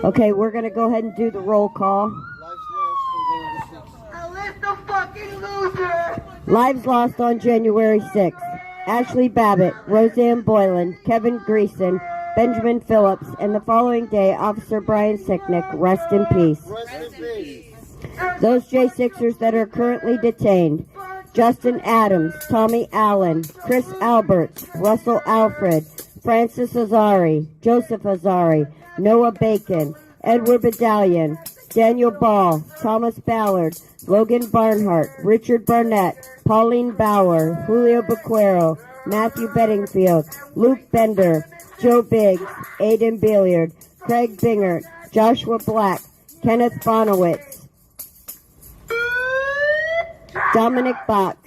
Okay, we're going to go ahead and do the roll call. Lives lost on January 6th. Ashley Babbitt, Roseanne Boylan, Kevin Greason, Benjamin Phillips, and the following day, Officer Brian Sicknick. Rest in peace. Rest in peace. Those J6ers that are currently detained: Justin Adams, Tommy Allen, Chris Alberts, Russell Alfred, Francis Azari, Joseph Azari, Noah Bacon, Edward Badalion, Daniel Ball, Thomas Ballard, Logan Barnhart, Richard Barnett, Pauline Bauer, Julio Bequero, Matthew Bedingfield, Luke Bender, Joe Biggs, Aiden Billiard, Craig Bingert, Joshua Black, Kenneth Bonowitz, Dominic Box,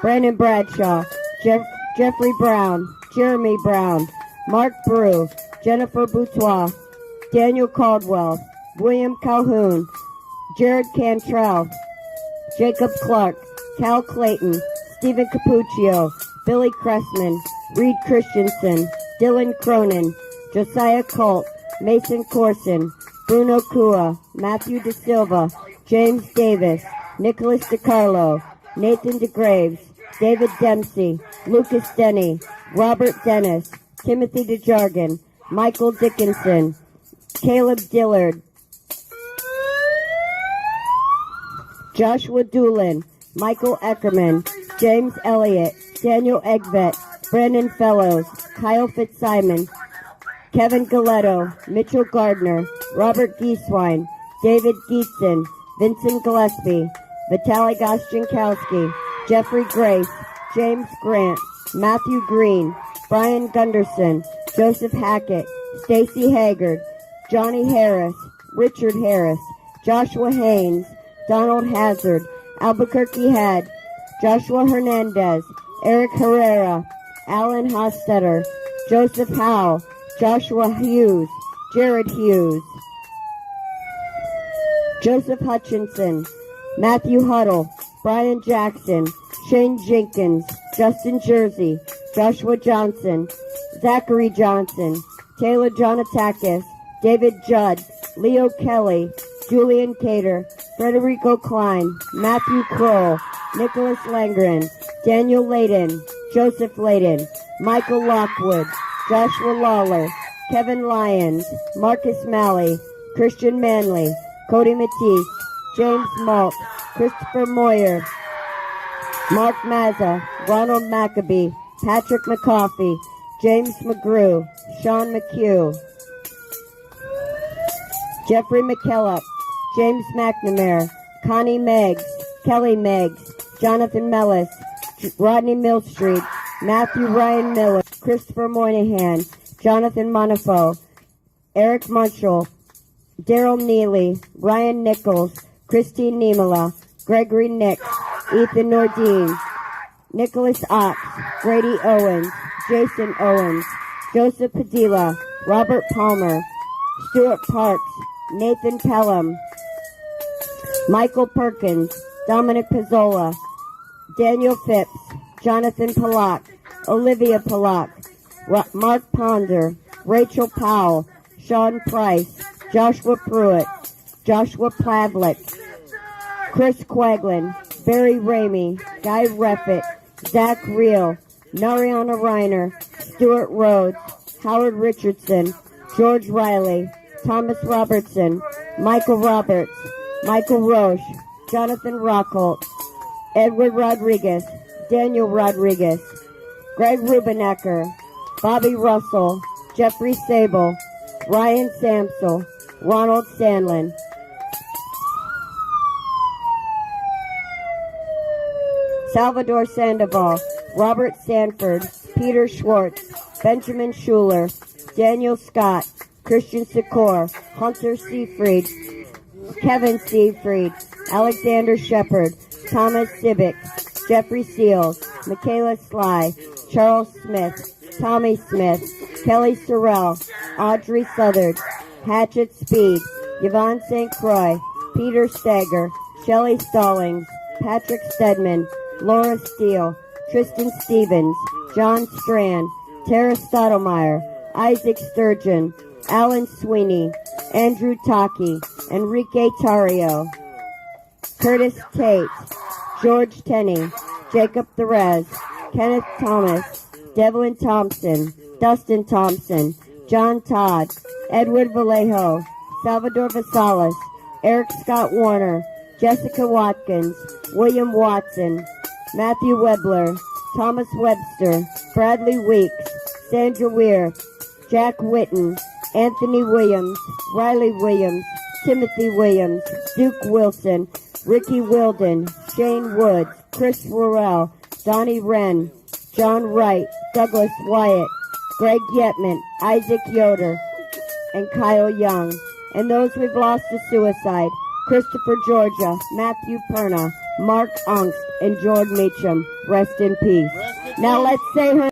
Brandon Bradshaw, Jeffrey Brown, Jeremy Brown, Mark Brew, Jennifer Boutois, Daniel Caldwell, William Calhoun, Jared Cantrell, Jacob Clark, Cal Clayton, Stephen Capuccio, Billy Cressman, Reed Christensen, Dylan Cronin, Josiah Colt, Mason Corson, Bruno Kua, Matthew De Silva, James Davis, Nicholas DiCarlo, Nathan DeGraves, David Dempsey, Lucas Denny, Robert Dennis, Timothy DeJargan, Michael Dickinson, Caleb Dillard, Joshua Doolin, Michael Eckerman, James Elliott, Daniel Eggvet, Brandon Fellows, Kyle Fitzsimon, Kevin Galetto, Mitchell Gardner, Robert Gieswein, David Gietzen, Vincent Gillespie, Vitaly Gostinkowski, Jeffrey Grace, James Grant, Matthew Green, Brian Gunderson, Joseph Hackett, Stacy Haggard, Johnny Harris, Richard Harris, Joshua Haynes, Donald Hazard, Albuquerque Head, Joshua Hernandez, Eric Herrera, Alan Hostetter, Joseph Howe, Joshua Hughes, Jared Hughes, Joseph Hutchinson, Matthew Huddle, Brian Jackson, Shane Jenkins, Justin Jersey, Joshua Johnson, Zachary Johnson, Taylor Jonatakis, David Judd, Leo Kelly, Julian Cater, Frederico Klein, Matthew Kroll, Nicholas Langren, Daniel Layden, Joseph Layden, Michael Lockwood, Joshua Lawler, Kevin Lyons, Marcus Malley, Christian Manley, Cody Matisse, James Malt, Christopher Moyer, Mark Mazza, Ronald Maccabee, Patrick McCoffey, James McGrew, Sean McHugh, Jeffrey McKillop, James McNamara, Connie Meggs, Kelly Meggs, Jonathan Mellis, Rodney Millstreet, Matthew Ryan Miller, Christopher Moynihan, Jonathan Monifo, Eric Marshall, Daryl Neely, Ryan Nichols, Christine Niemela, Gregory Nick, Ethan Nordine, Nicholas Ox, Grady Owens, Jason Owens, Joseph Padilla, Robert Palmer, Stuart Parks, Nathan Pelham, Michael Perkins, Dominic Pizzola, Daniel Phipps, Jonathan Pollock, Olivia Pollock, Mark Ponder, Rachel Powell, Sean Price, Joshua Pruitt, Joshua Plavlik, Chris Quaglin, Barry Ramey, Guy Reffitt, Zach Reel, Nariana Reiner, Stuart Rhodes, Howard Richardson, George Riley, Thomas Robertson, Michael Roberts, Michael Roche, Jonathan Rockholt, Edward Rodriguez, Daniel Rodriguez, Greg Rubenecker, Bobby Russell, Jeffrey Sable, Ryan Samsel, Ronald Sandlin, Salvador Sandoval, Robert Sanford, Peter Schwartz, Benjamin Schuler, Daniel Scott, Christian Sikor, Hunter Seafried, Kevin Seafried, Alexander Shepard, Thomas Sibick, Jeffrey Seals, Michaela Sly, Charles Smith, Tommy Smith, Kelly Sorrell, Audrey Southard, Hatchet Speed, Yvonne St. Croix, Peter Stager, Shelley Stallings, Patrick Stedman, Laura Steele, Tristan Stevens, John Strand, Tara Stottlemyre, Isaac Sturgeon, Alan Sweeney, Andrew Taki, Enrique Tario, Curtis Tate, George Tenney, Jacob Therese, Kenneth Thomas, Devlin Thompson, Dustin Thompson, John Todd, Edward Vallejo, Salvador Vasalis, Eric Scott Warner, Jessica Watkins, William Watson, Matthew Webler, Thomas Webster, Bradley Weeks, Sandra Weir, Jack Witten, Anthony Williams, Riley Williams, Timothy Williams, Duke Wilson, Ricky Wilden, Shane Woods, Chris Worrell, Donnie Wren, John Wright, Douglas Wyatt, Greg Yetman, Isaac Yoder, and Kyle Young. And those we've lost to suicide: Christopher Georgia, Matthew Perna, Mark Ongst, and George Meacham. Rest in peace. Now let's say her